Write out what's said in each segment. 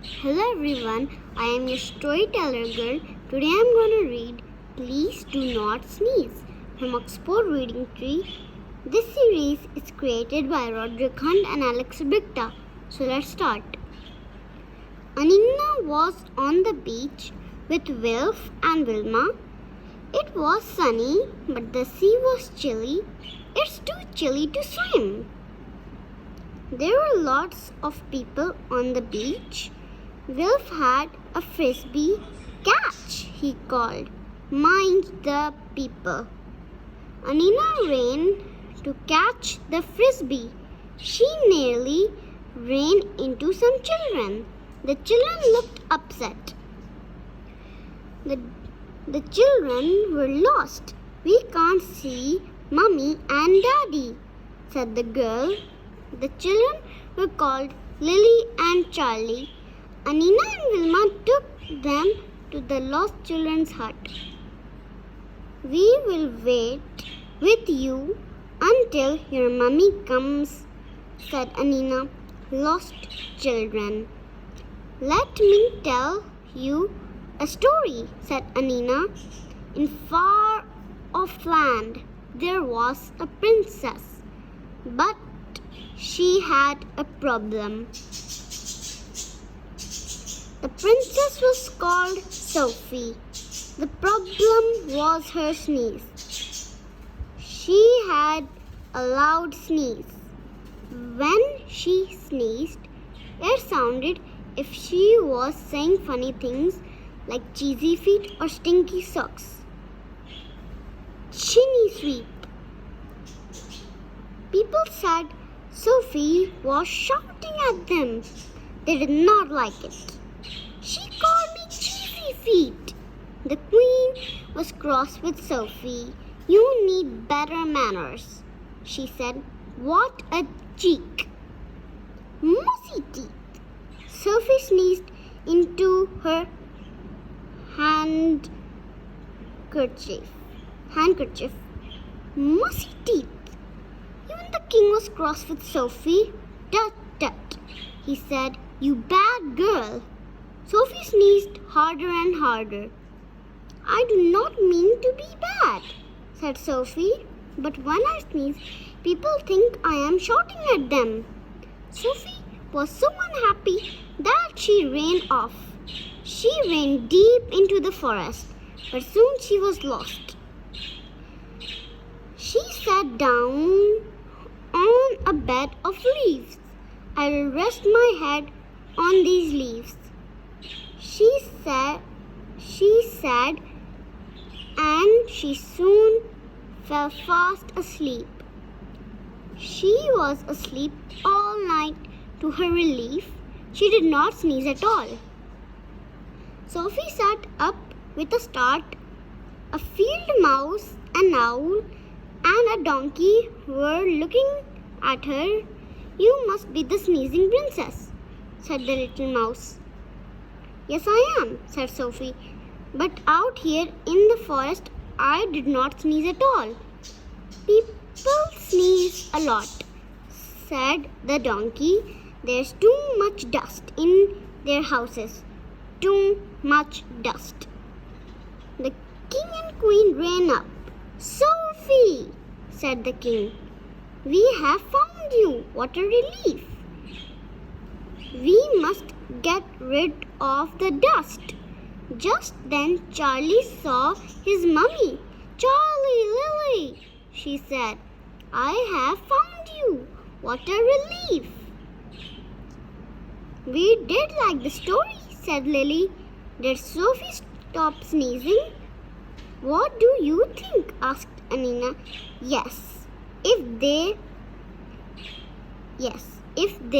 Hello everyone, I am your storyteller girl. Today I am going to read Please Do Not Sneeze from Oxford Reading Tree. This series is created by Roderick Hunt and Alex Bricta. So let's start. Anina was on the beach with Wilf and Wilma. It was sunny, but the sea was chilly. It's too chilly to swim. There were lots of people on the beach. Wilf had a frisbee. Catch, he called. Mind the people. Anina ran to catch the frisbee. She nearly ran into some children. The children looked upset. The children were lost. We can't see Mummy and Daddy, said the girl. The children were called Lily and Charlie. Anina and Wilma took them to the lost children's hut. We will wait with you until your mummy comes, said Anina. Lost children. Let me tell you a story, said Anina. In far off land there was a princess, but she had a problem. The princess was called Sophie. The problem was her sneeze. She had a loud sneeze. When she sneezed, it sounded if she was saying funny things like cheesy feet or stinky socks. Chimney sweep. People said Sophie was shouting at them. They did not like it. She called me cheesy feet. The queen was cross with Sophie. You need better manners, she said. What a cheek. Mousy teeth. Sophie sneezed into her handkerchief. Mousy teeth. Even the king was cross with Sophie. Tut tut, he said. You bad girl. Sophie sneezed harder and harder. I do not mean to be bad, said Sophie. But when I sneeze, people think I am shouting at them. Sophie was so unhappy that she ran off. She ran deep into the forest, but soon she was lost. She sat down on a bed of leaves. I will rest my head on these leaves, she said, and she soon fell fast asleep. She was asleep all night. To her relief, she did not sneeze at all. Sophie sat up with a start. A field mouse, an owl, and a donkey were looking at her. You must be the sneezing princess, said the little mouse. Yes, I am, said Sophie. But out here in the forest, I did not sneeze at all. People sneeze a lot, said the donkey. There's too much dust in their houses. Too much dust. The king and queen ran up. Sophie, said the king, we have found you. What a relief. We must get rid of the dust. Just then Charlie saw his mummy. Charlie, Lily, she said, I have found you. What a relief. We did like the story, said Lily. Did Sophie stop sneezing? What do you think? Asked Anina. Yes, if they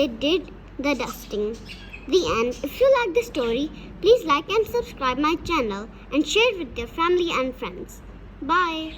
did the dusting. The end. If you like the story, please like and subscribe my channel and share it with your family and friends. Bye.